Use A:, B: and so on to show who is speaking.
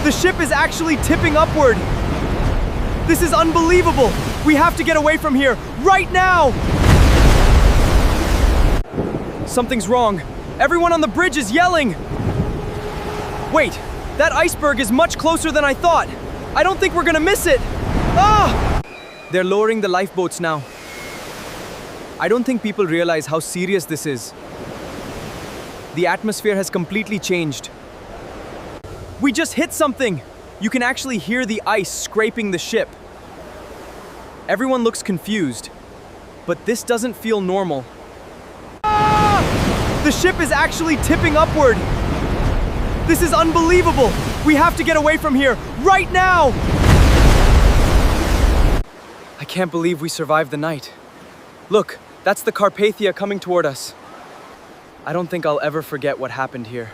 A: The ship is actually tipping upward. This is unbelievable. We have to get away from here right now. Something's wrong. Everyone on the bridge is yelling. Wait, that iceberg is much closer than I thought. I don't think we're gonna miss it. Ah! They're lowering the lifeboats now. I don't think people realize how serious this is. The atmosphere has completely changed. We just hit something. You can actually hear the ice scraping the ship. Everyone looks confused, but this doesn't feel normal. Ah! The ship is actually tipping upward. This is unbelievable. We have to get away from here right now. I can't believe we survived the night. Look, that's the Carpathia coming toward us. I don't think I'll ever forget what happened here.